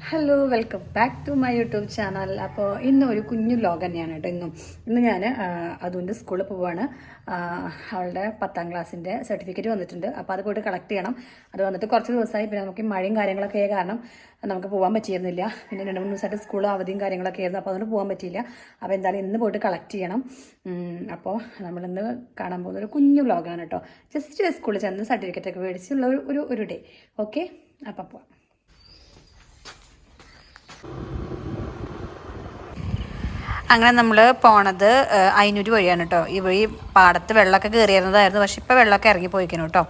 Hello welcome back to my YouTube channel. അപ്പോൾ ഇന്ന് ഒരു കുഞ്ഞു വ്ലോഗ് തന്നെയാണ് കേട്ടോ. ഇന്ന് ഞാൻ അതുകൊണ്ട് സ്കൂളിൽ പോവുകയാണ്. അവളുടെ 10ാം ക്ലാസ്സിൻ്റെ സർട്ടിഫിക്കറ്റ് വന്നിട്ടുണ്ട്. അപ്പോൾ അത് പോയിട്ട് കളക്ട് ചെയ്യണം. അത് വന്നിട്ട് കുറച്ച് ദിവസമായി. പിന്നെ നമുക്ക് മഴയും കാര്യങ്ങളൊക്കെ ആയ കാരണം നമുക്ക് പോകാൻ പറ്റിയിരുന്നില്ല. പിന്നെ 2-3 ദിവസമായിട്ട് സ്കൂൾ അവധിയും കാര്യങ്ങളൊക്കെ ആയിരുന്നു. അപ്പോൾ അതുകൊണ്ട് പോകാൻ പറ്റിയില്ല. അപ്പോൾ എന്തായാലും ഇന്ന് പോയിട്ട് കളക്ട് ചെയ്യണം. അപ്പോൾ നമ്മളിന്ന് കാണാൻ പോകുന്ന ഒരു കുഞ്ഞു വ്ലോഗാണ് കേട്ടോ. ജസ്റ്റ് സ്കൂളിൽ ചെന്ന് സർട്ടിഫിക്കറ്റൊക്കെ മേടിച്ചുള്ള ഒരു ഡേ. ഓക്കെ, അപ്പോൾ പോവാം. അങ്ങനെ നമ്മൾ പോണത് അയിനൂര് വഴിയാണ് കേട്ടോ. ഈ വഴി പാടത്ത് വെള്ളമൊക്കെ കയറിയിരുന്നതായിരുന്നു. പക്ഷെ ഇപ്പോൾ വെള്ളമൊക്കെ ഇറങ്ങി പോയിക്കണം കേട്ടോ.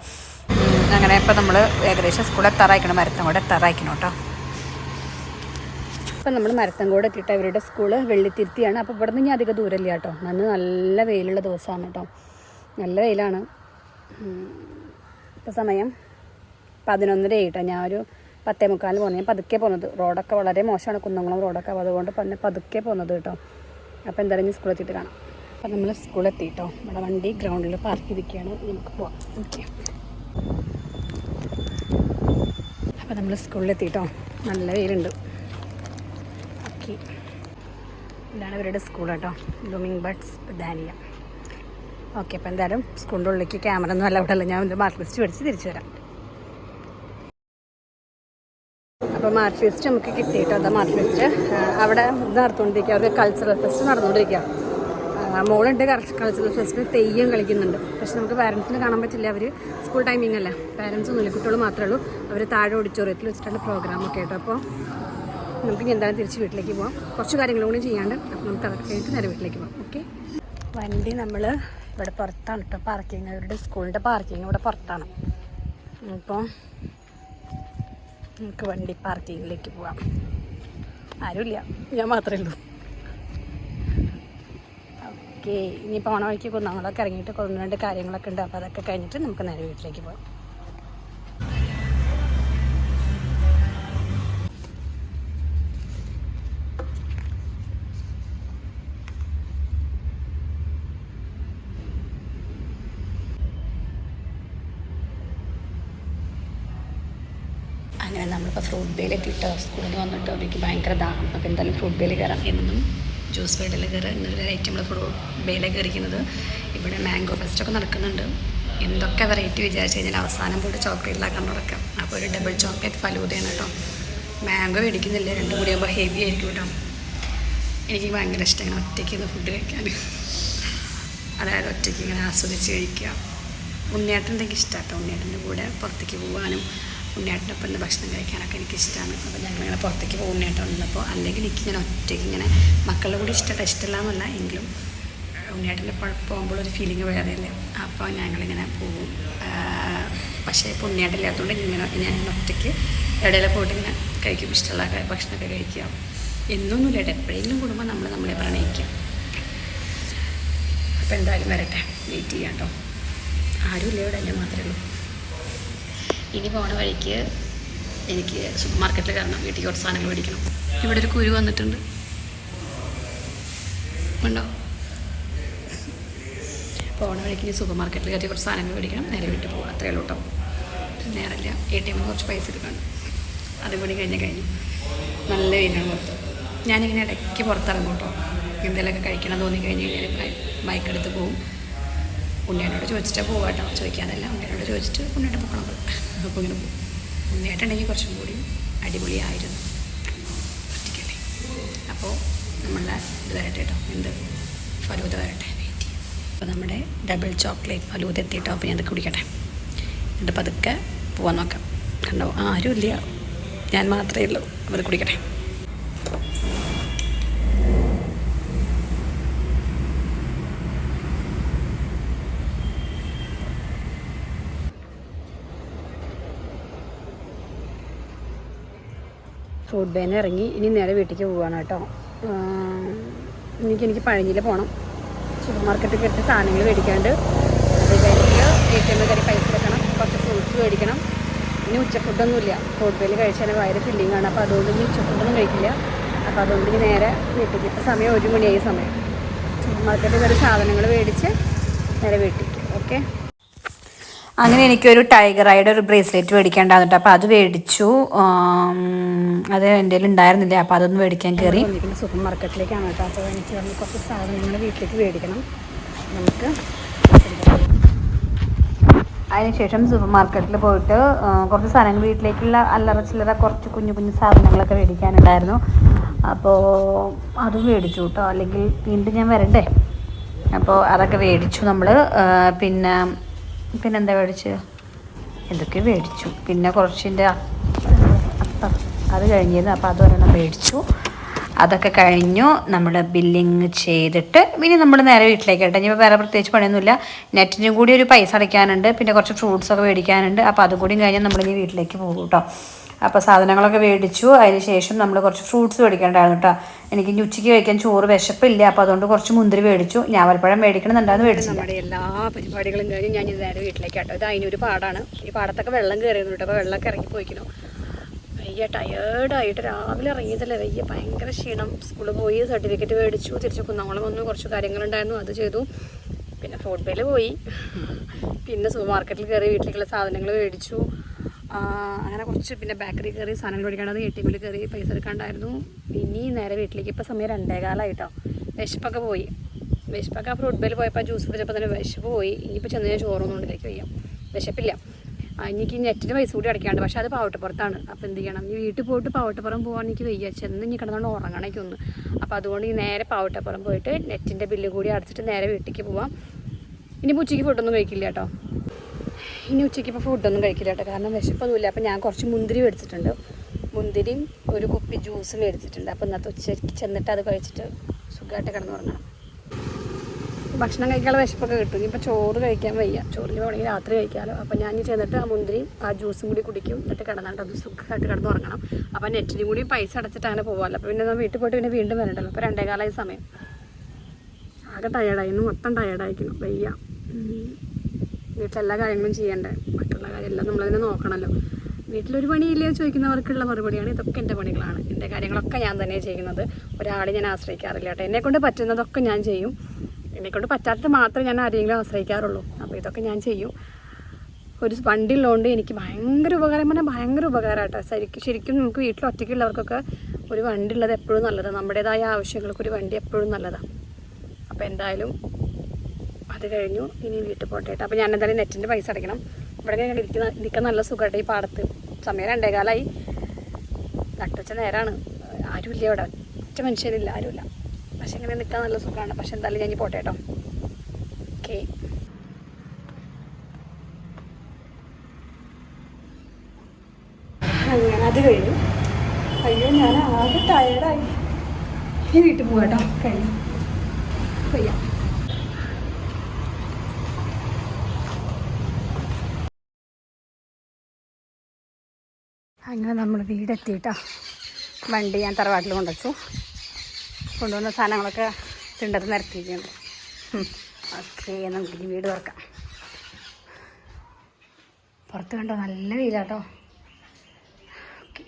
അങ്ങനെ ഇപ്പോൾ നമ്മൾ ഏകദേശം സ്കൂളിൽ എത്താറായിക്കണം, മരത്തങ്കോട് എത്താറായിക്കണം കേട്ടോ. ഇപ്പം നമ്മൾ മരത്തങ്കോട് എത്തിയിട്ട് ഇവരുടെ സ്കൂള് വെള്ളിത്തിരുത്തിയാണ്. അപ്പോൾ ഇവിടെ നിന്ന് ഇനി അധികം ദൂരമില്ല കേട്ടോ. നല്ല വെയിലുള്ള ദിവസമാണ് കേട്ടോ. നല്ല വെയിലാണ്. ഇപ്പോൾ സമയം 11:30 കേട്ടോ. ഞാൻ ഒരു 10:45 പോകുന്നത്. ഞാൻ പതുക്കെ പോകുന്നത്. റോഡൊക്കെ വളരെ മോശമാണ്, കുന്നംകുളം റോഡൊക്കെ. അതുകൊണ്ട് തന്നെ പതുക്കെ പോകുന്നത് കേട്ടോ. അപ്പോൾ എന്തായാലും സ്കൂളിൽ എത്തിയിട്ട് കാണാം. അപ്പോൾ നമ്മൾ സ്കൂളിൽ എത്തിയിട്ടോ. നമ്മുടെ വണ്ടി ഗ്രൗണ്ടിൽ പാർക്ക് ചെയ്തിരിക്കുകയാണ്. നമുക്ക് പോവാം. ഓക്കെ, അപ്പോൾ നമ്മൾ സ്കൂളിൽ എത്തിയിട്ടോ. നല്ല വെയിലുണ്ട്. ഓക്കെ, ഇതാണ് ഇവരുടെ സ്കൂൾ കേട്ടോ. Blooming buds Daniya. ഓക്കെ, അപ്പോൾ എന്തായാലും സ്കൂളിൻ്റെ ഉള്ളിലേക്ക് ക്യാമറ ഒന്നും അല്ല അവിടെ അല്ല. ഞാൻ ഒരു മാർക്ക് ലിസ്റ്റ് മേടിച്ച് തിരിച്ചു വരാം. അപ്പോൾ മാർക്ക് ലിസ്റ്റ് നമുക്ക് കിട്ടിയിട്ടോ. അതാ മാർക്ക് ലിസ്റ്റ്. അവിടെ നടത്തുകൊണ്ടിരിക്കുക. അവർക്ക് കൾച്ചറൽ ഫെസ്റ്റ് നടന്നുകൊണ്ടിരിക്കുക. മോളുണ്ട് കൾച്ചറൽ ഫെസ്റ്റിൽ തെയ്യം കളിക്കുന്നുണ്ട്. പക്ഷെ നമുക്ക് പാരൻസിന് കാണാൻ പറ്റില്ല. അവർ സ്കൂൾ ടൈമിംഗ് അല്ല, പാരൻസ് ഒന്നുമില്ല, കുട്ടികൾ മാത്രമേ ഉള്ളൂ. അവർ താഴെ ഓഡിറ്റോറിയത്തിൽ വെച്ചിട്ടാണ് പ്രോഗ്രാമൊക്കെ കേട്ടോ. അപ്പോൾ നമുക്ക് എന്തായാലും തിരിച്ച് വീട്ടിലേക്ക് പോകാം. കുറച്ച് കാര്യങ്ങളും കൂടി ചെയ്യാണ്ട്. അപ്പോൾ നമുക്ക് അതൊക്കെ കഴിഞ്ഞിട്ട് നേരെ വീട്ടിലേക്ക് പോകാം. ഓക്കെ, വണ്ടി നമ്മൾ ഇവിടെ പുറത്താണ് കേട്ടോ പാർക്കിങ്. അവരുടെ സ്കൂളിൻ്റെ പാർക്കിങ് ഇവിടെ പുറത്താണ്. അപ്പോൾ നമുക്ക് വണ്ടി പാർക്കിങ്ങിലേക്ക് പോവാം. ആരുമില്ല, ഞാൻ മാത്രമേ ഉള്ളൂ. ഓക്കെ, ഇനി പോണ വഴിക്ക് കുന്നങ്ങളൊക്കെ ഇറങ്ങിയിട്ട് 1-2 കാര്യങ്ങളൊക്കെ ഉണ്ട്. അപ്പോൾ അതൊക്കെ കഴിഞ്ഞിട്ട് നമുക്ക് നേരെ വീട്ടിലേക്ക് പോകാം. അങ്ങനെ നമ്മളിപ്പോൾ ഫ്രൂട്ട് ബേയിലേക്ക് ഇട്ടോ. സ്കൂളിൽ വന്നിട്ട് അവർക്ക് ഭയങ്കര ദാഹം. അപ്പോൾ എന്തായാലും ഫ്രൂട്ട് ബേയിൽ കയറാം. എന്നും ജ്യൂസ് ബേഡിൽ കയറുക. ഇന്നൊരു വെറൈറ്റി നമ്മൾ ഫ്രൂട്ട് ബേയിലേക്ക് കയറിക്കുന്നത്. ഇവിടെ മാംഗോ ഫെസ്റ്റൊക്കെ നടക്കുന്നുണ്ട്. എന്തൊക്കെ വെറൈറ്റി വിചാരിച്ച് കഴിഞ്ഞാൽ അവസാനം പോയിട്ട് ചോക്ലേറ്റിലാക്കാൻ തുടക്കാം. അപ്പോൾ ഒരു ഡബിൾ ചോക്ലേറ്റ് ഫലൂദയാണ് കേട്ടോ. മാംഗോ മേടിക്കുന്നില്ല, 2 കൂടി ആകുമ്പോൾ ഹെവി ആയിരിക്കും കേട്ടോ. എനിക്ക് ഭയങ്കര ഇഷ്ടം ഇങ്ങനെ ഒറ്റയ്ക്ക് ഒന്ന് ഫുഡ് കഴിക്കാൻ. അതായത് ഒറ്റയ്ക്ക് ഇങ്ങനെ ആസ്വദിച്ച് കഴിക്കുക. ഉണ്ണിയേട്ടൻ്റെയൊക്കെ ഇഷ്ടമാണ് കേട്ടോ. ഉണ്ണിയേട്ടൻ്റെ കൂടെ പുറത്തേക്ക് പോകാനും ഉണ്ണിയേട്ടനൊപ്പം ഇന്ന് ഭക്ഷണം കഴിക്കാനൊക്കെ എനിക്കിഷ്ടമാണ്. അപ്പോൾ ഞങ്ങളിങ്ങനെ പുറത്തേക്ക് പോകും ഉണ്ണിയേട്ടനുള്ളപ്പോൾ. അല്ലെങ്കിൽ എനിക്കിങ്ങനെ ഒറ്റയ്ക്ക് ഇങ്ങനെ മക്കളുടെ കൂടെ ഇഷ്ടമല്ല എന്നല്ല, എങ്കിലും ഉണ്ണിയേട്ടൻ്റെ പോകുമ്പോൾ ഒരു ഫീലിംഗ് വേറെയല്ലേ. അപ്പോൾ ഞങ്ങളിങ്ങനെ പോകും. പക്ഷേ ഇപ്പോൾ ഉണ്ണിയേട്ടനില്ലാത്തതുകൊണ്ട് ഞാൻ ഒറ്റയ്ക്ക് എവിടെയെല്ലാം പോയിട്ട് ഇങ്ങനെ കഴിക്കും. ഇഷ്ടമുള്ള ഭക്ഷണമൊക്കെ കഴിക്കുക. എന്നൊന്നുമില്ല കേട്ടോ. എപ്പോഴെങ്കിലും കൂടുമ്പോൾ നമ്മളെ പ്രണയിക്കും. അപ്പോൾ എന്തായാലും വരട്ടെ, വെയിറ്റ് ചെയ്യാം കേട്ടോ. ആരുമില്ല ഇവിടെ, ഞാൻ മാത്രമേ ഉള്ളൂ. ഇനി പോണ വഴിക്ക് എനിക്ക് സൂപ്പർ മാർക്കറ്റിൽ കയറണം. വീട്ടിൽ കുറച്ച് സാധനങ്ങൾ മേടിക്കണം. ഇവിടെ ഒരു കുരു വന്നിട്ടുണ്ട്, ഉണ്ടോ? പോണ വഴിക്ക് ഇനി സൂപ്പർ മാർക്കറ്റിൽ കയറി കുറച്ച് സാധനങ്ങൾ മേടിക്കണം. നേരെ വീട്ടിൽ പോകും. അത്രയേ ഉള്ളൂ കേട്ടോ. നേരമില്ല, ATM കുറച്ച് പൈസ എടുക്കണം. അതും കൂടി കഴിഞ്ഞു. നല്ല വെയിലാണ് പുറത്ത്. ഞാനിങ്ങനെ ഇടയ്ക്ക് പുറത്തിറങ്ങും കേട്ടോ. എന്തെങ്കിലുമൊക്കെ കഴിക്കണം തോന്നി കഴിഞ്ഞ് കഴിഞ്ഞാൽ ബൈക്കെടുത്ത് പോവും. ഉണ്ണിയേട്ടനോട് ചോദിച്ചിട്ടാണ് പോവുക കേട്ടോ. ചോദിക്കാതല്ല, ഉണ്ണിയേട്ടനോട് ചോദിച്ചിട്ട് ഉണ്ണിയേട്ടൻ പൊക്കണം. അപ്പോൾ ഇങ്ങനെ പോകും. ഉണ്ണിയേട്ടുണ്ടെങ്കിൽ കുറച്ചും കൂടി അടിപൊളിയായിരുന്നു. ഒറ്റയ്ക്കല്ലേ. അപ്പോൾ നമ്മളുടെ ഇത് വരട്ടെ കേട്ടോ. എന്ത് ഫലൂദ വരട്ടെ, വെയിറ്റ് ചെയ്യാം. അപ്പോൾ നമ്മുടെ ഡബിൾ ചോക്ലേറ്റ് ഫലൂദ എത്തിയിട്ടോ. അപ്പോൾ ഞാൻ അത് കുടിക്കട്ടെ. എന്നിട്ട് പതുക്കെ പോകാൻ നോക്കാം. കണ്ടോ, ആരുമില്ല, ഞാൻ മാത്രമേ ഉള്ളൂ. അപ്പോൾ അത് കുടിക്കട്ടെ. ഫുഡ് ബേന്ന് ഇറങ്ങി ഇനി നേരെ വീട്ടിലേക്ക് പോവുകയാണ് കേട്ടോ. എനിക്ക് പഴഞ്ഞിൽ പോകണം. സൂപ്പർ മാർക്കറ്റിൽ കയറ്റി സാധനങ്ങൾ മേടിക്കാണ്ട്. അത് കഴിഞ്ഞിട്ട് ATM കയറി പൈസ എടുക്കണം. കുറച്ച് ഫ്രൂട്ട്സ് മേടിക്കണം. ഇനി ഉച്ച ഫുഡൊന്നുമില്ല. ഫുഡ് ബേയിൽ കഴിച്ചാൽ വയറ് ഫില്ലിംഗ് ആണ്. അപ്പോൾ അതുകൊണ്ട് ഇനി ഉച്ച ഫുഡൊന്നും കഴിക്കില്ല. അപ്പോൾ അതുകൊണ്ട് ഇനി നേരെ വീട്ടിലേക്ക്. ഇപ്പോൾ സമയം 1 മണിയായി. സൂപ്പർ മാർക്കറ്റിൽ കയറി സാധനങ്ങൾ മേടിച്ച് നേരെ വീട്ടിലേക്ക്. ഓക്കെ, അങ്ങനെ എനിക്കൊരു ടൈഗർ ഐയുടെ ഒരു ബ്രേസ്ലെറ്റ് മേടിക്കേണ്ടായിരുന്നു കേട്ടോ. അപ്പോൾ അത് മേടിച്ചു. അത് എൻ്റെ കയ്യിൽ ഉണ്ടായിരുന്നില്ല, അപ്പോൾ അതൊന്ന് മേടിക്കാൻ കയറി. സൂപ്പർ മാർക്കറ്റിലേക്കാണ് കേട്ടോ. അപ്പോൾ എനിക്ക് കുറച്ച് സാധനങ്ങൾ വീട്ടിലേക്ക് മേടിക്കണം. നമുക്ക് അതിനുശേഷം സൂപ്പർ മാർക്കറ്റിൽ പോയിട്ട് കുറച്ച് സാധനങ്ങൾ വീട്ടിലേക്കുള്ള അല്ലറ ചില്ലറ കുറച്ച് കുഞ്ഞു കുഞ്ഞു സാധനങ്ങളൊക്കെ മേടിക്കാനുണ്ടായിരുന്നു. അപ്പോൾ അത് മേടിച്ചു കേട്ടോ, അല്ലെങ്കിൽ വീണ്ടും ഞാൻ വരണ്ടേ. അപ്പോൾ അതൊക്കെ മേടിച്ചു നമ്മൾ. പിന്നെന്താ മേടിച്ച്, എന്തൊക്കെ മേടിച്ചു. പിന്നെ കുറച്ചിൻ്റെ അത്തർ അത് കഴിഞ്ഞിരുന്നു, അപ്പോൾ അതൊരെണ്ണം മേടിച്ചു. അതൊക്കെ കഴിഞ്ഞു നമ്മൾ ബില്ലിങ് ചെയ്തിട്ട് ഇനി നമ്മൾ നേരെ വീട്ടിലേക്ക് കേട്ടോ. ഇനിയിപ്പോൾ വേറെ പ്രത്യേകിച്ച് പണിയൊന്നുമില്ല. നെറ്റിനും കൂടി ഒരു പൈസ അടയ്ക്കാനുണ്ട്, പിന്നെ കുറച്ച് ഫ്രൂട്ട്സൊക്കെ മേടിക്കാനുണ്ട്. അപ്പോൾ അതും കൂടി കഴിഞ്ഞാൽ നമ്മളിനി വീട്ടിലേക്ക് പോകും കേട്ടോ. അപ്പോൾ സാധനങ്ങളൊക്കെ മേടിച്ചു. അതിന് ശേഷം നമ്മൾ കുറച്ച് ഫ്രൂട്ട്സ് മേടിക്കേണ്ടായിരുന്നു കേട്ടോ. എനിക്ക് ഉച്ചയ്ക്ക് കഴിക്കാൻ ചോറ് വിശപ്പില്ല, അപ്പോൾ അതുകൊണ്ട് കുറച്ച് മുന്തിരി മേടിച്ചു. ഞാവൽപ്പഴം മേടിക്കണമെന്നുണ്ടായിരുന്നു, മേടിച്ചു. നമ്മുടെ എല്ലാ പരിപാടികളും കഴിഞ്ഞ് ഞാൻ നേരെ വീട്ടിലേക്ക് കേട്ടോ. ഇത് അതിനൊരു പാടാണ്. ഈ പാടത്തൊക്കെ വെള്ളം കയറിയിരുന്നു കേട്ടോ. അപ്പോൾ വെള്ളമൊക്കെ ഇറങ്ങി പോയിക്കണോ. വയ്യ, ടയേർഡായിട്ട് രാവിലെ ഇറങ്ങിയതല്ലേ, വയ്യ, ഭയങ്കര ക്ഷീണം. സ്കൂളിൽ പോയി സർട്ടിഫിക്കറ്റ് മേടിച്ചു, തിരിച്ച് കുന്നംകുളം വന്നു, കുറച്ച് കാര്യങ്ങളുണ്ടായിരുന്നു, അത് ചെയ്തു. പിന്നെ ഫോർട്ട് ബേയിൽ പോയി, പിന്നെ സൂപ്പർ മാർക്കറ്റിൽ കയറി വീട്ടിലേക്കുള്ള സാധനങ്ങൾ മേടിച്ചു. അങ്ങനെ കുറച്ച് പിന്നെ ബേക്കറി കയറി സാധനങ്ങൾ മേടിക്കേണ്ടത്, ATMൽ കയറി പൈസ എടുക്കാണ്ടായിരുന്നു. ഇനി നേരെ വീട്ടിലേക്ക്. ഇപ്പോൾ സമയം 2:15 വിശപ്പൊക്കെ പോയി. വിശപ്പൊക്കെ ഫ്രൂട്ട് ബേയിൽ പോയപ്പോൾ ജ്യൂസ് കുടിച്ചപ്പോൾ തന്നെ വിശപ്പ് പോയി. ഇനിയിപ്പോൾ ചെന്ന് ഞാൻ ചോറൊന്നും കൊണ്ടിലേക്ക് വയ്യ, വിശപ്പില്ല. എനിക്ക് നെറ്റിന് പൈസ കൂടി അടയ്ക്കാണ്ട്, പക്ഷേ അത് പാവട്ടപ്പുറത്താണ്. അപ്പോൾ എന്ത് ചെയ്യണം, ഈ വീട്ടിൽ പോയിട്ട് പാവട്ടപ്പുറം പോകാൻ എനിക്ക് വയ്യ, ചെന്ന് ഇനി കിടന്നുകൊണ്ട് ഉറങ്ങണേക്ക് ഒന്ന്. അപ്പോൾ അതുകൊണ്ട് ഈ നേരെ പാവട്ടപ്പുറം പോയിട്ട് നെറ്റിൻ്റെ ബില്ല് കൂടി അടച്ചിട്ട് നേരെ വീട്ടിലേക്ക് പോവാം. ഇനി ഉച്ചയ്ക്ക് ഫുഡൊന്നും കഴിക്കില്ല കേട്ടോ. ഇനി ഉച്ചയ്ക്ക് ഇപ്പോൾ ഫുഡൊന്നും കഴിക്കില്ല കേട്ടോ, കാരണം വിശപ്പൊന്നുമില്ല. അപ്പോൾ ഞാൻ കുറച്ച് മുന്തിരി മേടിച്ചിട്ടുണ്ട്, മുന്തിരിയും ഒരു കുപ്പി ജ്യൂസ് മേടിച്ചിട്ടുണ്ട്. അപ്പോൾ ഇന്നത്തെ ഉച്ചയ്ക്ക് ചെന്നിട്ട് അത് കഴിച്ചിട്ട് സുഖമായിട്ട് കിടന്നുറങ്ങണം. ഭക്ഷണം കഴിക്കാനുള്ള വിശപ്പൊക്കെ കിട്ടും. ഇനിയിപ്പോൾ ചോറ് കഴിക്കാൻ വയ്യ, ചോറിന് വേണമെങ്കിൽ രാത്രി കഴിക്കാമല്ലോ. അപ്പോൾ ഞാൻ ചെന്നിട്ട് ആ മുന്തിരിയും ആ ജ്യൂസും കൂടി കുടിക്കും, എന്നിട്ട് കിടന്നിട്ട് അത് സുഖമായിട്ട് കിടന്ന് ഉറങ്ങണം. അപ്പോൾ നെറ്റിനും കൂടി പൈസ അടച്ചിട്ട് അങ്ങനെ പോകാമല്ലോ. അപ്പോൾ പിന്നെ വീട്ടിൽ പോയിട്ട് പിന്നെ വീണ്ടും വരണ്ടല്ലോ. അപ്പോൾ 2:15 സമയം. ആകെ ടയേർഡായി, ഇന്ന് മൊത്തം ടയേർഡായിരിക്കണം, വയ്യ. വീട്ടിലെല്ലാ കാര്യങ്ങളും ചെയ്യണ്ടേ, മറ്റുള്ള കാര്യമെല്ലാം നമ്മളതിനെ നോക്കണമല്ലോ. വീട്ടിലൊരു പണിയില്ലേ ചോദിക്കുന്നവർക്കുള്ള മറുപടിയാണ്, ഇതൊക്കെ എൻ്റെ പണികളാണ്. എൻ്റെ കാര്യങ്ങളൊക്കെ ഞാൻ തന്നെ ചെയ്യുന്നത്, ഒരാളെ ഞാൻ ആശ്രയിക്കാറില്ല കേട്ടോ. എന്നെക്കൊണ്ട് പറ്റുന്നതൊക്കെ ഞാൻ ചെയ്യും, എന്നെക്കൊണ്ട് പറ്റാത്തത് മാത്രമേ ഞാൻ ആരെങ്കിലും ആശ്രയിക്കാറുള്ളൂ. അപ്പോൾ ഇതൊക്കെ ഞാൻ ചെയ്യും. ഒരു വണ്ടി ഉള്ളതുകൊണ്ട് എനിക്ക് ഭയങ്കര ഉപകാരം, പറഞ്ഞാൽ ഭയങ്കര ഉപകാരം കേട്ടോ. ശരിക്കും നമുക്ക് വീട്ടിൽ ഒറ്റയ്ക്കുള്ളവർക്കൊക്കെ ഒരു വണ്ടി ഉള്ളത് എപ്പോഴും നല്ലതാണ്. നമ്മുടേതായ ആവശ്യങ്ങൾക്ക് ഒരു വണ്ടി എപ്പോഴും നല്ലതാണ്. അപ്പോൾ എന്തായാലും അത് കഴിഞ്ഞു, ഇനി വീട്ടിൽ പോട്ടെ കേട്ടോ. അപ്പോൾ ഞാൻ എന്തായാലും നെറ്റിൻ്റെ പൈസ അടയ്ക്കണം. ഇവിടെ ഞാൻ ഇരിക്കാൻ നല്ല സുഖമായിട്ട് ഈ പാടത്ത്. സമയം 2:15 നട്ടുവച്ച നേരമാണ്. ആരുമില്ല ഇവിടെ, ഒറ്റ മനുഷ്യരില്ല, ആരുമില്ല. പക്ഷെ ഇങ്ങനെ നിൽക്കാൻ നല്ല സുഖമാണ്. പക്ഷെ എന്തായാലും ഞാൻ പോട്ടെ കേട്ടോ. ഓക്കെ, അങ്ങനെ അത് കഴിഞ്ഞു. അയ്യോ, ഞാൻ ആകെ ടയേർഡായി. ഇനി വീട്ടിൽ പോകാം കേട്ടോ. കഴിഞ്ഞു വയ്യ. അങ്ങനെ നമ്മൾ വീടെത്തിയിട്ടാ. വണ്ടി ഞാൻ തറവാട്ടിൽ കൊണ്ടുവച്ചു. കൊണ്ടുവന്ന സാധനങ്ങളൊക്കെ തിണ്ടത്ത് നിരത്തിയിരിക്കുന്നുണ്ട്. ഓക്കെ, നമുക്ക് വീട് തുറക്കാം. പുറത്ത് കണ്ടോ, നല്ല വെയിലാട്ടോ. ഓക്കെ,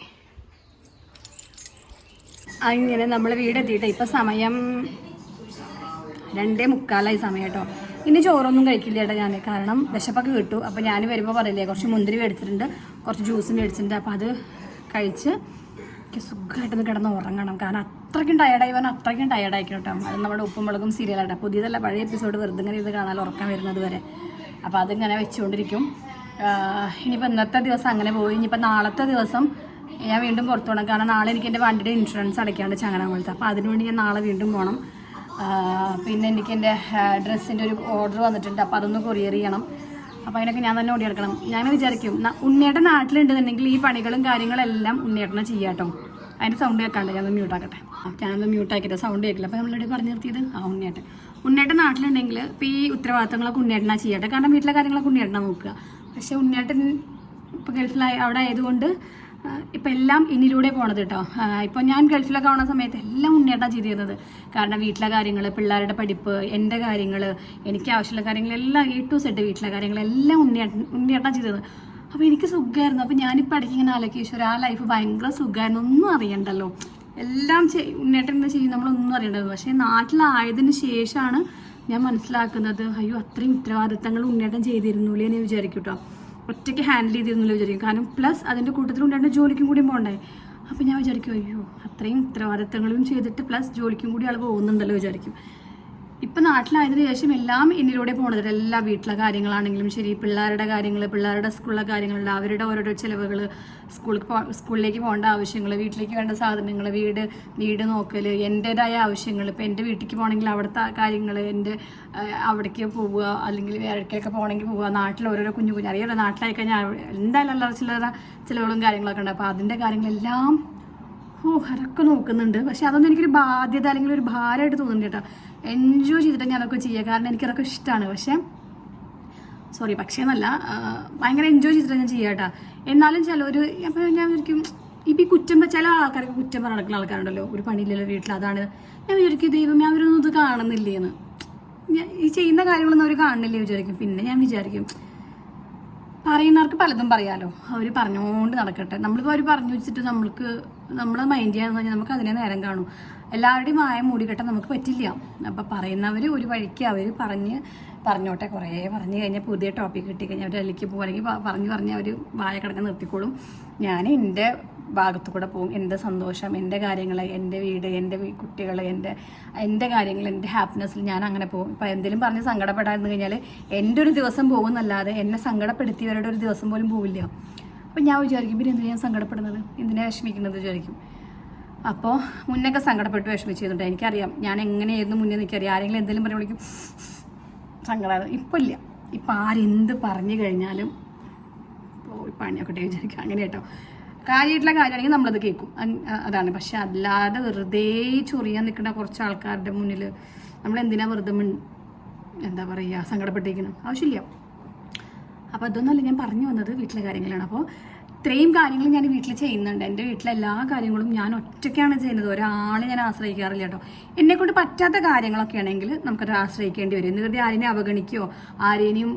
അങ്ങനെ നമ്മൾ വീടെത്തിയിട്ട് ഇപ്പം സമയം 2:45 സമയം കേട്ടോ. ഇനി ചോറൊന്നും കഴിക്കില്ല കേട്ടോ ഞാൻ, കാരണം വിശപ്പൊക്കെ കിട്ടും. അപ്പോൾ ഞാൻ വരുമ്പോൾ പറയില്ലേ, കുറച്ച് മുന്തിരി മേടിച്ചിട്ടുണ്ട്, കുറച്ച് ജ്യൂസ് മേടിച്ചിട്ടുണ്ട്. അപ്പോൾ അത് കഴിച്ച് എനിക്ക് സുഖമായിട്ടൊന്ന് കിടന്ന് ഉറങ്ങണം. കാരണം അത്രയ്ക്കും ടയർഡായി പറഞ്ഞാൽ അത്രയ്ക്കും ടയർഡായിരിക്കും കേട്ടോ. അത് നമ്മുടെ ഉപ്പും മുളകും സീരിയലാട്ടോ. പുതിയതല്ല, പഴയ എപ്പിസോഡ് വെറുതെ ഇങ്ങനെ ഇത് കാണാൻ ഉറക്കം വരുന്നത് വരെ. അപ്പോൾ അതിങ്ങനെ വെച്ചുകൊണ്ടിരിക്കും. ഇനിയിപ്പോൾ ഇന്നത്തെ ദിവസം അങ്ങനെ പോയി. ഇനിയിപ്പോൾ നാളത്തെ ദിവസം ഞാൻ വീണ്ടും പുറത്തു പോകണം. കാരണം നാളെ എനിക്ക് എൻ്റെ വണ്ടിയുടെ ഇൻഷുറൻസ് അടയ്ക്കാണ്ട് ചങ്ങനാകുളത്ത്. അപ്പോൾ അതിനുവേണ്ടി ഞാൻ നാളെ വീണ്ടും പോകണം. പിന്നെ എനിക്ക് എൻ്റെ ഡ്രസ്സിൻ്റെ ഒരു ഓർഡർ വന്നിട്ടുണ്ട്, അപ്പോൾ അതൊന്ന് കൊറിയർ ചെയ്യണം. അപ്പോൾ അതിനൊക്കെ ഞാൻ തന്നെ ഓടിയെടുക്കണം. ഞാൻ വിചാരിക്കും ഉണ്ണിയേട്ടൻ നാട്ടിലുണ്ടെന്നുണ്ടെങ്കിൽ ഈ പണികളും കാര്യങ്ങളെല്ലാം ഉണ്ണിയേട്ടനെ ചെയ്യാം കേട്ടോ. അതിൻ്റെ സൗണ്ട് കേൾക്കാണ്ട് ഞാനൊന്ന് മ്യൂട്ടാക്കട്ടെ. ഞാനൊന്ന് മ്യൂട്ടാക്കിയിട്ട് സൗണ്ട് കേൾക്കില്ല. അപ്പോൾ നമ്മളിവിടെ പറഞ്ഞു നിർത്തിയത് ഉണ്ണിയേട്ടൻ നാട്ടിലുണ്ടെങ്കിൽ ഇപ്പോൾ ഈ ഉത്തരവാദിത്തങ്ങളൊക്കെ ഉണ്ണിയേട്ടനാണ് ചെയ്യട്ടെ. കാരണം വീട്ടിലെ കാര്യങ്ങളൊക്കെ ഉണ്ണിയേട്ടനാണ് നോക്കുക. പക്ഷേ ഉണ്ണിയേട്ടൻ ഇപ്പോൾ ഗൾഫിലായി അവിടെ ആയതുകൊണ്ട് ഇപ്പം എല്ലാം ഇന്നിലൂടെ പോണത് കേട്ടോ. ഇപ്പോൾ ഞാൻ ഗൾഫിലൊക്കെ ആവുന്ന സമയത്ത് എല്ലാം ഉണ്ണിയേട്ടാണ് ചെയ്തിരുന്നത്. കാരണം വീട്ടിലെ കാര്യങ്ങൾ, പിള്ളേരുടെ പഠിപ്പ്, എൻ്റെ കാര്യങ്ങൾ, എനിക്ക് ആവശ്യമുള്ള കാര്യങ്ങളെല്ലാം A to Z വീട്ടിലെ കാര്യങ്ങളെല്ലാം ഉണ്ണിയേട്ടാണ് ചെയ്തത്. അപ്പോൾ എനിക്ക് സുഖമായിരുന്നു. അപ്പോൾ ഞാനിപ്പോൾ ഇടയ്ക്ക് ഇങ്ങനെ ആലോചിച്ചു, ആ ലൈഫ് ഭയങ്കര സുഖമായിരുന്നു, ഒന്നും അറിയണ്ടല്ലോ, എല്ലാം ഉണ്ണിയേട്ടൻ എന്താ ചെയ്യും നമ്മളൊന്നും അറിയണ്ടല്ലോ. പക്ഷേ നാട്ടിലായതിന് ശേഷമാണ് ഞാൻ മനസ്സിലാക്കുന്നത് അയ്യോ അത്രയും ഉത്തരവാദിത്തങ്ങൾ ഉണ്ണേട്ടൻ ചെയ്തിരുന്നില്ലേ എന്ന് വിചാരിക്കും കേട്ടോ. ഒറ്റയ്ക്ക് ഹാൻഡിൽ ചെയ്തിരുന്നില്ല വിചാരിക്കും. കാരണം പ്ലസ് അതിൻ്റെ കൂട്ടത്തിൽ ഉണ്ണേട്ടൻ ജോലിക്കും കൂടി പോകണ്ടേ. അപ്പോൾ ഞാൻ വിചാരിക്കും അയ്യോ അത്രയും ഉത്തരവാദിത്തങ്ങളും ചെയ്തിട്ട് പ്ലസ് ജോലിക്കും കൂടി ആൾ പോകുന്നുണ്ടല്ലോ വിചാരിക്കും. ഇപ്പം നാട്ടിലായതിനു ശേഷം എല്ലാം എന്നിലൂടെ പോകണത്. എല്ലാ വീട്ടിലെ കാര്യങ്ങളാണെങ്കിലും ശരി, പിള്ളേരുടെ കാര്യങ്ങൾ, പിള്ളേരുടെ സ്കൂളിലെ കാര്യങ്ങളുണ്ട്, അവരുടെ ഓരോരോ ചിലവുകൾ, സ്കൂളിലേക്ക് പോകേണ്ട ആവശ്യങ്ങൾ, വീട്ടിലേക്ക് വേണ്ട സാധനങ്ങൾ, വീട് നോക്കൽ, എൻ്റേതായ ആവശ്യങ്ങൾ. ഇപ്പം എൻ്റെ വീട്ടിലേക്ക് പോകണമെങ്കിൽ അവിടുത്തെ കാര്യങ്ങൾ, എൻ്റെ അവിടേക്ക് പോവുക, അല്ലെങ്കിൽ വേറെയൊക്കെ പോകണമെങ്കിൽ പോവുക, നാട്ടിൽ ഓരോരോ കുഞ്ഞു അറിയാമല്ലോ, നാട്ടിലായി കഴിഞ്ഞാൽ എന്തായാലും അല്ലാതെ ചിലവുകളും കാര്യങ്ങളൊക്കെ ഉണ്ട്. അപ്പോൾ അതിൻ്റെ കാര്യങ്ങളെല്ലാം അതൊക്കെ നോക്കുന്നുണ്ട്. പക്ഷെ അതൊന്നും എനിക്കൊരു ബാധ്യത അല്ലെങ്കിൽ ഒരു ഭാരമായിട്ട് തോന്നുന്നുണ്ട് കേട്ടോ. എൻജോയ് ചെയ്തിട്ട് ഞാനതൊക്കെ ചെയ്യുക, കാരണം എനിക്കതൊക്കെ ഇഷ്ടമാണ്. പക്ഷേ എന്നല്ല, ഭയങ്കര എൻജോയ് ചെയ്തിട്ട് ഞാൻ ചെയ്യാം കേട്ടോ. എന്നാലും ചിലവർ അപ്പോൾ ഞാൻ വിചാരിക്കും ഇപ്പം ഈ കുറ്റം ചില ആൾക്കാരൊക്കെ കുറ്റം പറഞ്ഞ് നടക്കുന്ന ആൾക്കാരുണ്ടല്ലോ, ഒരു പണിയില്ലല്ലോ വീട്ടിൽ, അതാണ് ഞാൻ വിചാരിക്കും ദൈവമേ അവരൊന്നും ഇത് കാണുന്നില്ലേന്ന്, ഈ ചെയ്യുന്ന കാര്യങ്ങളൊന്നും അവർ കാണുന്നില്ലേ വിചാരിക്കും. പിന്നെ ഞാൻ വിചാരിക്കും പറയുന്നവർക്ക് പലതും പറയാമല്ലോ, അവർ പറഞ്ഞുകൊണ്ട് നടക്കട്ടെ. നമ്മളിപ്പോൾ അവർ പറഞ്ഞു വെച്ചിട്ട് നമ്മൾ മൈൻഡ് ചെയ്യാന്ന് പറഞ്ഞാൽ നമുക്ക് അതിനെ നേരം കാണും. എല്ലാവരുടെയും വായ മൂടിക്കെട്ടാൻ നമുക്ക് പറ്റില്ല. അപ്പോൾ പറയുന്നവർ ഒരു വഴിക്ക് അവർ പറഞ്ഞോട്ടെ. കുറേ പറഞ്ഞു കഴിഞ്ഞാൽ പുതിയ ടോപ്പിക് കിട്ടിക്കഴിഞ്ഞാൽ അവർ അതിലേക്ക് പോകും, അല്ലെങ്കിൽ പറഞ്ഞ് അവർ വായ കിടക്കാൻ നിർത്തിക്കോളും. ഞാൻ എൻ്റെ ഭാഗത്തു കൂടെ പോകും. എൻ്റെ സന്തോഷം, എൻ്റെ കാര്യങ്ങൾ, എൻ്റെ വീട്, എൻ്റെ കുട്ടികൾ, എൻ്റെ കാര്യങ്ങൾ, എൻ്റെ ഹാപ്പിനെസ്സിൽ ഞാൻ അങ്ങനെ പോകും. ഇപ്പോൾ എന്തെങ്കിലും പറഞ്ഞ് സങ്കടപ്പെടാമെന്ന് കഴിഞ്ഞാൽ എൻ്റെ ഒരു ദിവസം പോകുന്നല്ലാതെ എന്നെ സങ്കടപ്പെടുത്തിയവരുടെ ഒരു ദിവസം പോലും പോവില്ല. അപ്പം ഞാൻ വിചാരിക്കും പിന്നെ എന്തിനാണ് ഞാൻ സങ്കടപ്പെടുന്നത്, എന്തിനാണ് വിഷമിക്കുന്നത് വിചാരിക്കും. അപ്പോൾ മുന്നൊക്കെ സങ്കടപ്പെട്ട് വിഷമിച്ചിരുന്നുണ്ട്. എനിക്കറിയാം ഞാൻ എങ്ങനെയായിരുന്നു മുന്നേ എനിക്കറിയാം. ആരെങ്കിലും എന്തെങ്കിലും പറയുമ്പോഴേക്കും സങ്കടം. ഇപ്പം ഇല്ല. ഇപ്പം ആരെന്ത് പറഞ്ഞു കഴിഞ്ഞാലും പണിയൊക്കെ വിചാരിക്കും. അങ്ങനെ കേട്ടോ, കാര്യമായിട്ടുള്ള കാര്യമാണെങ്കിൽ നമ്മളത് കേൾക്കും, അതാണ്. പക്ഷെ അല്ലാതെ വെറുതെ ചൊറിയാൻ നിൽക്കുന്ന കുറച്ച് ആൾക്കാരുടെ മുന്നിൽ നമ്മൾ എന്തിനാ വെറുതെ എന്താ പറയുക സങ്കടപ്പെട്ടിരിക്കണം, ആവശ്യമില്ല. അപ്പോൾ അതൊന്നുമല്ല ഞാൻ പറഞ്ഞു വന്നത്, വീട്ടിലെ കാര്യങ്ങളാണ്. അപ്പോൾ ഇത്രയും കാര്യങ്ങൾ ഞാൻ വീട്ടിൽ ചെയ്യുന്നുണ്ട്. എൻ്റെ വീട്ടിലെ എല്ലാ കാര്യങ്ങളും ഞാൻ ഒറ്റയ്ക്കാണ് ചെയ്യുന്നത്, ഒരാളെ ഞാൻ ആശ്രയിക്കാറില്ല കേട്ടോ. എന്നെക്കൊണ്ട് പറ്റാത്ത കാര്യങ്ങളൊക്കെ ആണെങ്കിൽ നമുക്കത് ആശ്രയിക്കേണ്ടി വരും. എന്നിട്ട് ആരെയും അവഗണിക്കുകയോ ആരെയും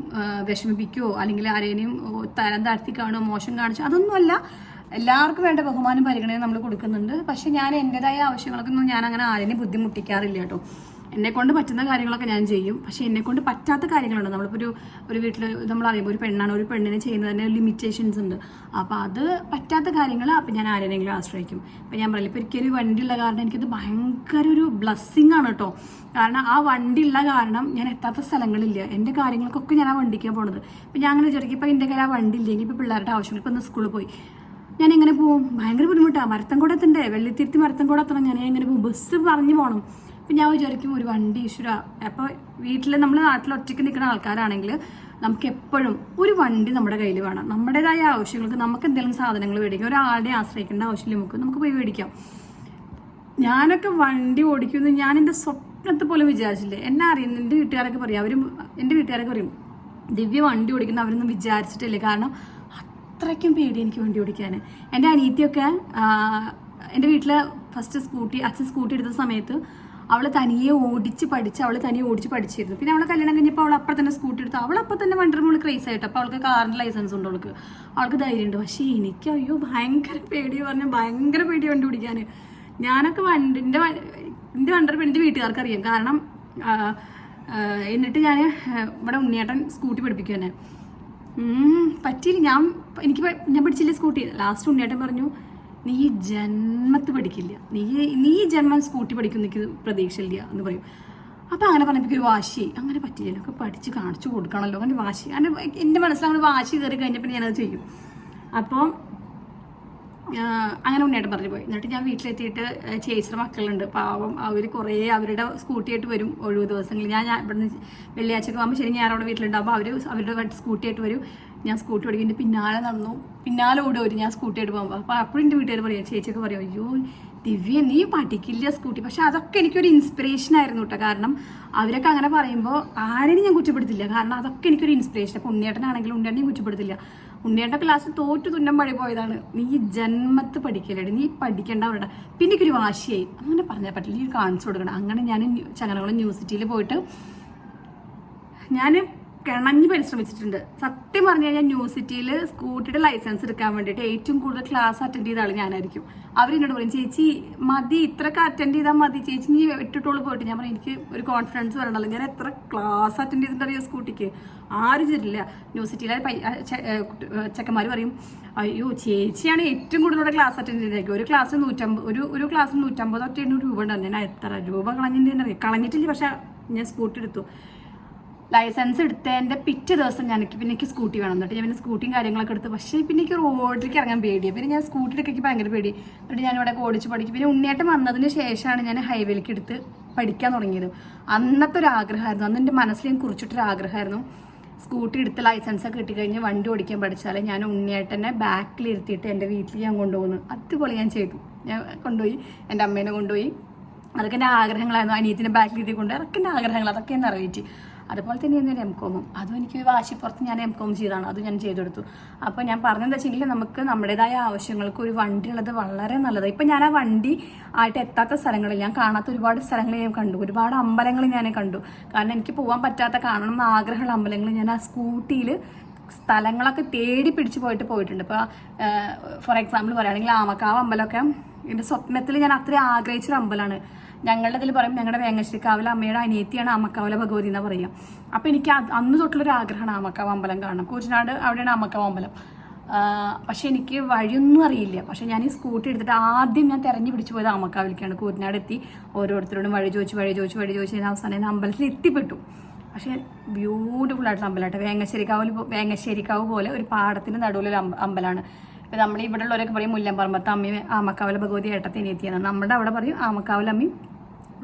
വിഷമിപ്പിക്കുകയോ അല്ലെങ്കിൽ ആരെയും തരം താഴ്ത്തി കാണുകയോ മോശം കാണിച്ചോ അതൊന്നുമല്ല. എല്ലാവർക്കും വേണ്ട ബഹുമാനം പരിഗണന നമ്മൾ കൊടുക്കുന്നുണ്ട്. പക്ഷെ ഞാൻ എൻ്റെതായ ആവശ്യങ്ങൾക്കൊന്നും ഞാൻ അങ്ങനെ ആരെയും ബുദ്ധിമുട്ടിക്കാറില്ല കേട്ടോ. എന്നെക്കൊണ്ട് പറ്റുന്ന കാര്യങ്ങളൊക്കെ ഞാൻ ചെയ്യും. പക്ഷേ എന്നെക്കൊണ്ട് പറ്റാത്ത കാര്യങ്ങളുണ്ട്. നമ്മളിപ്പോൾ ഒരു വീട്ടിൽ നമ്മളറിയുമ്പോൾ ഒരു പെണ്ണാണ്, ഒരു പെണ്ണിനെ ചെയ്യുന്നതിന് ലിമിറ്റേഷൻസ് ഉണ്ട്. അപ്പോൾ അത് പറ്റാത്ത കാര്യങ്ങൾ അപ്പോൾ ഞാൻ ആരെങ്കിലും ആശ്രയിക്കും. അപ്പോൾ ഞാൻ പറയില്ല, ഇപ്പോൾ എനിക്കൊരു വണ്ടിയുള്ള കാരണം എനിക്കത് ഭയങ്കര ഒരു ബ്ലെസ്സിങ് ആണ് കേട്ടോ. കാരണം ആ വണ്ടിയുള്ള കാരണം ഞാൻ എത്താത്ത സ്ഥലങ്ങളില്ല. എൻ്റെ കാര്യങ്ങൾക്കൊക്കെ ഞാൻ ആ വണ്ടിക്കാണ് പോണത്. ഇപ്പോൾ ഞാൻ അങ്ങനെ വിചാരിക്കും, ഇപ്പോൾ എൻ്റെ കയ്യിൽ ആ വണ്ടി ഇല്ലെങ്കിൽ ഇപ്പോൾ പിള്ളേരുടെ ആവശ്യങ്ങൾ, ഇപ്പോൾ ഒന്ന് സ്കൂളിൽ പോയി ഞാൻ എങ്ങനെ പോകും, ഭയങ്കര ബുദ്ധിമുട്ടാണ്. മരത്തൻകൂടെ എത്തണ്ടേ, വെള്ളിത്തിരുത്തി മരത്തൻകൂടെ എത്തണം, ഞാൻ എങ്ങനെ പോകും, ബസ് പറഞ്ഞു പോകണം. അപ്പം ഞാൻ വിചാരിക്കും ഒരു വണ്ടി ഈശ്വര. അപ്പോൾ വീട്ടിൽ നമ്മൾ നാട്ടിൽ ഒറ്റയ്ക്ക് നിൽക്കുന്ന ആൾക്കാരാണെങ്കിൽ നമുക്ക് എപ്പോഴും ഒരു വണ്ടി നമ്മുടെ കയ്യിൽ വേണം. നമ്മുടേതായ ആവശ്യങ്ങൾക്ക് നമുക്ക് എന്തെങ്കിലും സാധനങ്ങൾ മേടിക്കാം, ഒരാളുടെ ആശ്രയിക്കേണ്ട ആവശ്യമില്ല. നമുക്ക് പോയി മേടിക്കാം. ഞാനൊക്കെ വണ്ടി ഓടിക്കുമെന്ന് ഞാൻ എൻ്റെ സ്വപ്നത്തെ പോലും വിചാരിച്ചില്ലേ. എന്നെ അറിയുന്ന എൻ്റെ വീട്ടുകാരൊക്കെ പറയും, എൻ്റെ വീട്ടുകാരൊക്കെ പറയും ദിവ്യ വണ്ടി ഓടിക്കുന്ന അവരൊന്നും വിചാരിച്ചിട്ടില്ലേ. കാരണം അത്രയ്ക്കും പേടി എനിക്ക് വണ്ടി ഓടിക്കാൻ. എൻ്റെ അനിയത്തിയൊക്കെ എൻ്റെ വീട്ടിൽ ഫസ്റ്റ് അച്ഛൻ സ്കൂട്ടി എടുത്ത സമയത്ത് അവൾ തനിയെ ഓടിച്ച് പഠിച്ചിരുന്നു. പിന്നെ അവളെ കല്യാണം കഴിഞ്ഞപ്പോൾ അവൾ അപ്പം തന്നെ സ്കൂട്ടി എടുത്തു. അവളപ്പം തന്നെ വണ്ടിയുടെ മുകളിൽ ക്രേസ് ആയിട്ട്. അപ്പോൾ അവൾക്ക് കാറിൻ്റെ ലൈസൻസ് ഉണ്ട്, അവൾക്ക് ധൈര്യമുണ്ട്. പക്ഷേ എനിക്ക് അയ്യോ ഭയങ്കര പേടി, ഭയങ്കര പേടി വണ്ടി ഓടിക്കാൻ. ഞാനൊക്കെ എൻ്റെ വണ്ടിയുടെ എൻ്റെ വീട്ടുകാർക്ക് അറിയാം. കാരണം എന്നിട്ട് ഞാൻ ഇവിടെ ഉണ്ണിയേട്ടൻ സ്കൂട്ടി പഠിപ്പിക്കും എന്നെ. പറ്റിയില്ല, ഞാൻ പഠിച്ചില്ല സ്കൂട്ടി. ലാസ്റ്റ് ഉണ്ണിയേട്ടൻ പറഞ്ഞു, നീ ജന്മത്ത് പഠിക്കില്ല, നീ ജന്മം സ്കൂട്ടി പഠിക്കും, എനിക്ക് പ്രതീക്ഷയില്ല എന്ന് പറയും. അപ്പോൾ അങ്ങനെ പറഞ്ഞപ്പോൾ ഒരു വാശി, അങ്ങനെ പറ്റില്ല, ഒക്കെ പഠിച്ച് കാണിച്ചു കൊടുക്കണമല്ലോ, അങ്ങനെ വാശി. അങ്ങനെ എൻ്റെ മനസ്സിലങ്ങനെ വാശി കയറി കഴിഞ്ഞപ്പോൾ ഞാനത് ചെയ്യും. അപ്പോൾ അങ്ങനെ ഉണ്ണിയേട്ടൻ പറഞ്ഞു പോയി. എന്നിട്ട് ഞാൻ വീട്ടിലെത്തിയിട്ട് ചേച്ചിയുടെ മക്കളുണ്ട്, പാവം, അവർ കുറേ അവരുടെ സ്കൂട്ടിയായിട്ട് വരും ഒഴിവ് ദിവസങ്ങളിൽ. ഞാൻ ഇവിടുന്ന് വെള്ളിയാഴ്ചയൊക്കെ ആകുമ്പോൾ ശരി ഞാനവിടെ വീട്ടിലുണ്ടാകുമ്പോൾ അവരുടെ സ്കൂട്ടിയായിട്ട് വരും. ഞാൻ സ്കൂട്ടി ഓടിക്കും, എൻ്റെ പിന്നാലെ ഓടി വരും ഞാൻ സ്കൂട്ടിയായിട്ട് പോകുമ്പോൾ. അപ്പോൾ അപ്പോഴും എൻ്റെ വീട്ടുകാർ പറയാം, ചേച്ചിയൊക്കെ പറയും, അയ്യോ ദിവ്യ നീ പഠിക്കില്ല സ്കൂട്ടി. പക്ഷെ അതൊക്കെ എനിക്കൊരു ഇൻസ്പിറേഷൻ ആയിരുന്നു കേട്ടോ. കാരണം അവരൊക്കെ അങ്ങനെ പറയുമ്പോൾ ആരെയും ഞാൻ കുറ്റപ്പെടുത്തില്ല, കാരണം അതൊക്കെ എനിക്കൊരു ഇൻസ്പിറേഷൻ. അപ്പോൾ ഉണ്ണിയേട്ടനാണെങ്കിലും ഉണ്ണിയേട്ടനെയും കുറ്റപ്പെടുത്തില്ല. ഉണ്ണിയേട്ട ക്ലാസ് തോറ്റു തുന്നം പഴി പോയതാണ്, നീ ജന്മത്ത് പഠിക്കല്ലേടി, നീ പഠിക്കേണ്ട അവരുടെ. പിന്നെ എനിക്കൊരു വാശിയായി, അങ്ങനെ പറഞ്ഞാൽ പറ്റില്ല, നീ കാണിച്ചു കൊടുക്കണം. അങ്ങനെ ഞാൻ ചങ്ങനകുളം യൂണിവേഴ്സിറ്റിയിൽ പോയിട്ട് ഞാൻ കിണഞ്ഞ് പരിശ്രമിച്ചിട്ടുണ്ട്. സത്യം പറഞ്ഞു കഴിഞ്ഞാൽ ന്യൂസിറ്റിയിൽ സ്കൂട്ടിയുടെ ലൈസൻസ് എടുക്കാൻ വേണ്ടിയിട്ട് ഏറ്റവും കൂടുതൽ ക്ലാസ് അറ്റൻഡ് ചെയ്ത ആൾ ഞാനായിരിക്കും. അവരെന്നോട് പറയും, ചേച്ചി മതി, ഇത്രയൊക്കെ അറ്റൻഡ് ചെയ്താൽ മതി ചേച്ചി, നീ ഇട്ടിട്ടോളൂ പോയിട്ട്. ഞാൻ പറയും, എനിക്ക് ഒരു കോൺഫിഡൻസ് വരണമല്ലോ, ഞാൻ എത്ര ക്ലാസ് അറ്റൻഡ് ചെയ്തിട്ടറിയോ സ്കൂട്ടിക്ക്, ആരും തരില്ല. ന്യൂസിറ്റിയിലെ ചെക്കന്മാർ പറയും, അയ്യോ ചേച്ചിയാണ് ഏറ്റവും കൂടുതൽ ക്ലാസ് അറ്റൻഡ് ചെയ്തേക്കും. ഒരു ക്ലാസ്സിന് 150, ഒരു ക്ലാസ്സിന് 150-800 രൂപ ഉണ്ടായിരുന്നു. ഞാൻ എത്ര രൂപ കളഞ്ഞിട്ടുണ്ടെന്ന് അറിയാം. കളഞ്ഞിട്ടില്ല, പക്ഷെ ഞാൻ സ്കൂട്ടി എടുത്തു. ലൈസൻസ് എടുത്തതിൻ്റെ പിറ്റേ ദിവസം എനിക്ക് സ്കൂട്ടി വേണം. എന്നിട്ട് ഞാൻ പിന്നെ സ്കൂട്ടിയും കാര്യങ്ങളൊക്കെ എടുത്ത്. പക്ഷേ പിന്നെ എനിക്ക് റോഡിലേക്ക് ഇറങ്ങാൻ പേടിയാണ്. പിന്നെ ഞാൻ സ്കൂട്ടിയിലൊക്കെ എനിക്ക് ഭയങ്കര പേടി. എന്നിട്ട് ഞാൻ ഇവിടെ ഓടിച്ച് പഠിക്കും. പിന്നെ ഉണ്ണിയേട്ടൻ വന്നതിന് ശേഷമാണ് ഞാൻ ഹൈവേയിലേക്ക് എടുത്ത് പഠിക്കാൻ തുടങ്ങിയത്. അന്നത്തെ ഒരു ആഗ്രഹമായിരുന്നു, അന്ന് എൻ്റെ മനസ്സിൽ ഞാൻ കുറിച്ചിട്ടൊരു ആഗ്രഹമായിരുന്നു, സ്കൂട്ടി എടുത്ത് ലൈസൻസൊക്കെ കിട്ടിക്കഴിഞ്ഞ് വണ്ടി ഓടിക്കാൻ പഠിച്ചാൽ ഞാൻ ഉണ്ണിയേട്ടനെ ബാക്കിലിരുത്തിയിട്ട് എൻ്റെ വീട്ടിൽ ഞാൻ കൊണ്ടുപോകുന്നു. അതുപോലെ ഞാൻ ചെയ്തു. ഞാൻ കൊണ്ടുപോയി, എൻ്റെ അമ്മേനെ കൊണ്ടുപോയി. അതൊക്കെ എൻ്റെ ആഗ്രഹങ്ങളായിരുന്നു. അനിയത്തിൻ്റെ ബാക്കിലിരുത്തി കൊണ്ട് അതൊക്കെ എൻ്റെ ആഗ്രഹങ്ങൾ, അതൊക്കെ ഞാൻ നിറവേറ്റി. അതുപോലെ തന്നെയായിരുന്നു എൻ്റെ എംകോമും. അതും എനിക്ക് വാശിപ്പുറത്ത് ഞാൻ എംകോം ചെയ്തതാണ്, അത് ഞാൻ ചെയ്തെടുത്തു. അപ്പോൾ ഞാൻ പറഞ്ഞതെന്ന് വെച്ചെങ്കിൽ നമുക്ക് നമ്മുടേതായ ആവശ്യങ്ങൾക്ക് ഒരു വണ്ടി ഉള്ളത് വളരെ നല്ലതാണ്. ഇപ്പം ഞാൻ ആ വണ്ടി ആയിട്ട് എത്താത്ത സ്ഥലങ്ങളിൽ, ഞാൻ കാണാത്ത ഒരുപാട് സ്ഥലങ്ങൾ ഞാൻ കണ്ടു, ഒരുപാട് അമ്പലങ്ങൾ ഞാൻ കണ്ടു. കാരണം എനിക്ക് പോകാൻ പറ്റാത്ത, കാണണം എന്ന് ആഗ്രഹമുള്ള അമ്പലങ്ങൾ ഞാൻ ആ സ്കൂട്ടിയിൽ സ്ഥലങ്ങളൊക്കെ തേടി പിടിച്ച് പോയിട്ടുണ്ട്. ഇപ്പോൾ ഫോർ എക്സാമ്പിൾ പറയുകയാണെങ്കിൽ ആമക്കാവ് അമ്പലമൊക്കെ എൻ്റെ സ്വപ്നത്തിൽ ഞാൻ അത്രയും ആഗ്രഹിച്ചൊരു അമ്പലമാണ്. ഞങ്ങളുടെ ഇതിൽ പറയും, ഞങ്ങളുടെ വേങ്ങശ്ശേരിക്കാവിലെ അമ്മയുടെ അനിയത്തിയാണ് ആമക്കാവിലെ ഭഗവതി എന്ന് പറയുക. അപ്പോൾ എനിക്ക് അന്ന് തൊട്ടുള്ളൊരു ആഗ്രഹമാണ് ആമക്കാവ് അമ്പലം കാണണം. കൂറ്റനാട് അവിടെയാണ് ആമക്കാവ് അമ്പലം. പക്ഷെ എനിക്ക് വഴിയൊന്നും അറിയില്ല. പക്ഷെ ഞാൻ ഈ സ്കൂട്ടി എടുത്തിട്ട് ആദ്യം ഞാൻ തെരഞ്ഞു പിടിച്ചു പോയത് ആമക്കാവിലേക്കാണ്. കൂറ്റനാട് എത്തി, ഓരോരുത്തരോടും വഴി ചോദിച്ച് ഞാൻ അവസാനം അമ്പലത്തിൽ എത്തിപ്പെട്ടു. പക്ഷേ ബ്യൂട്ടിഫുൾ ആയിട്ടുള്ള അമ്പലമായിട്ട്, വേങ്ങശ്ശേരിക്കാവ് പോലെ ഒരു പാടത്തിൻ്റെ നടുവിലൊരു അമ്പലമാണ്. ഇപ്പോൾ നമ്മൾ ഇവിടെ ഉള്ളവരൊക്കെ പറയും മുല്ലമ്പറമ്പത്ത് അമ്മയും ആമക്കാവിലെ ഭഗവതി ഏട്ടത്തി അനിയത്തിയാണ്. നമ്മുടെ അവിടെ പറയും ആമക്കാവിലെ അമ്മയും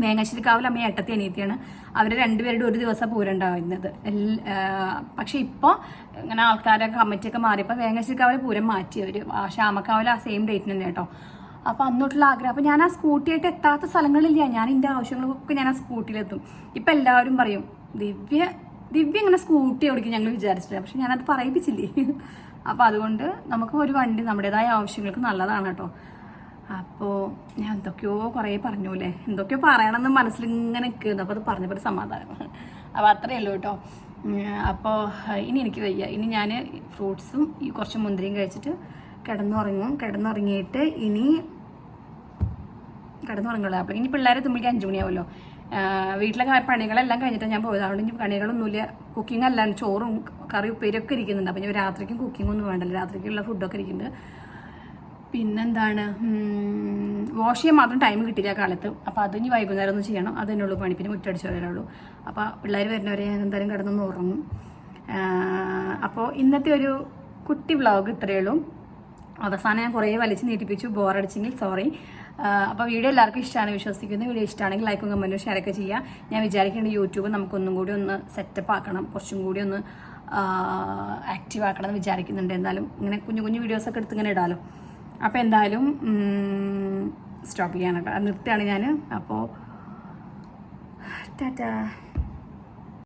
വേങ്ങശ്ശേരിക്കാവിലെ അമ്മയും ഏട്ടത്തി അനിയത്തിയാണ്. അവർ രണ്ടുപേരുടെ ഒരു ദിവസം പൂരമുണ്ടാകുന്നത്. പക്ഷെ ഇപ്പോൾ ഇങ്ങനെ ആൾക്കാരെ കമ്മിറ്റിയൊക്കെ മാറിയപ്പോൾ വേങ്ങശ്ശേരിക്കാവിലെ പൂരം മാറ്റി അവർ. പക്ഷെ ആമക്കാവിലെ ആ സെയിം ഡേറ്റിന് തന്നെ കേട്ടോ. അപ്പോൾ അന്നോട്ടുള്ള ആഗ്രഹം. അപ്പോൾ ഞാൻ ആ സ്കൂട്ടിയായിട്ട് എത്താത്ത സ്ഥലങ്ങളില്ല, ഞാൻ എൻ്റെ ആവശ്യങ്ങൾക്കൊക്കെ ഞാൻ ആ സ്കൂട്ടിയിലെത്തും. ഇപ്പം എല്ലാവരും പറയും, ദിവ്യ ഇങ്ങനെ സ്കൂട്ടി ഓടിക്കും ഞങ്ങൾ വിചാരിച്ചില്ല, പക്ഷെ ഞാനത് പറയിപ്പിച്ചില്ലേ. അപ്പോൾ അതുകൊണ്ട് നമുക്ക് ഒരു വണ്ടി നമ്മുടേതായ ആവശ്യങ്ങൾക്ക് നല്ലതാണ് കേട്ടോ. അപ്പോൾ ഞാൻ എന്തൊക്കെയോ കുറേ പറഞ്ഞൂല്ലേ, എന്തൊക്കെയോ പറയണമെന്ന് മനസ്സിലിങ്ങനെ നിൽക്കുന്നു. അപ്പോൾ അത് പറഞ്ഞപ്പോൾ ഒരു സമാധാനം. അപ്പോൾ അത്രയേ ഉള്ളൂ കേട്ടോ. അപ്പോൾ ഇനി എനിക്ക് വയ്യ. ഇനി ഞാൻ ഫ്രൂട്ട്സും ഈ കുറച്ച് മുന്തിരിയും കഴിച്ചിട്ട് കിടന്നുറങ്ങിയിട്ട് കിടന്നുറങ്ങുള്ളൂ. അപ്പോൾ ഇനി പിള്ളേരെ തുമ്പിക്ക് 5 മണിയാവുമല്ലോ. വീട്ടിലെ പണികളെല്ലാം കഴിഞ്ഞിട്ട് ഞാൻ പോയത്. അതുകൊണ്ട് ഇനി പണികളൊന്നുമില്ല. കുക്കിംഗ് അല്ല, ചോറും കറി ഉപ്പേരിയൊക്കെ ഇരിക്കുന്നുണ്ട്. അപ്പം ഞാൻ രാത്രിക്കും കുക്കിംഗ് ഒന്നും വേണ്ടല്ലോ, രാത്രിക്കുള്ള ഫുഡൊക്കെ ഇരിക്കുന്നുണ്ട്. പിന്നെന്താണ്, വാഷ് ചെയ്യാൻ മാത്രം ടൈം കിട്ടില്ല കാലത്ത്. അപ്പോൾ അത് ഇനി വൈകുന്നേരം ഒന്ന് ചെയ്യണം, അത് തന്നെയുള്ളൂ പണി. പിന്നെ മുറ്റടിച്ചു വരാനുള്ളൂ. അപ്പോൾ പിള്ളേർ വരുന്നവരെ ഞാൻ എന്തായാലും കിടന്നൊന്ന് ഉറങ്ങും. അപ്പോൾ ഇന്നത്തെ ഒരു കുട്ടി വ്ളോഗ് ഇത്രയേ ഉള്ളൂ. അവസാനം ഞാൻ കുറേ വലിച്ച് നീട്ടിപ്പിച്ചു, ബോറടിച്ചെങ്കിൽ സോറി. അപ്പോൾ വീഡിയോ എല്ലാവർക്കും ഇഷ്ടമാണ് വിശ്വസിക്കുന്നു. വീഡിയോ ഇഷ്ടമാണെങ്കിൽ ലൈക്കും കമൻറ്റും ഷെയറൊക്കെ ചെയ്യുക. ഞാൻ വിചാരിക്കേണ്ട യൂട്യൂബ് നമുക്കൊന്നും കൂടി ഒന്ന് സെറ്റപ്പ് ആക്കണം, കുറച്ചും കൂടി ഒന്ന് ആക്റ്റീവ് ആക്കണം എന്ന് വിചാരിക്കുന്നുണ്ട്. എന്തായാലും ഇങ്ങനെ കുഞ്ഞു വീഡിയോസൊക്കെ എടുത്ത് ഇങ്ങനെ ഇടാമല്ലോ. അപ്പോൾ എന്തായാലും സ്റ്റോപ്പ് ചെയ്യാൻ നിർത്തുകയാണ് ഞാൻ. അപ്പോൾ ടാറ്റാ.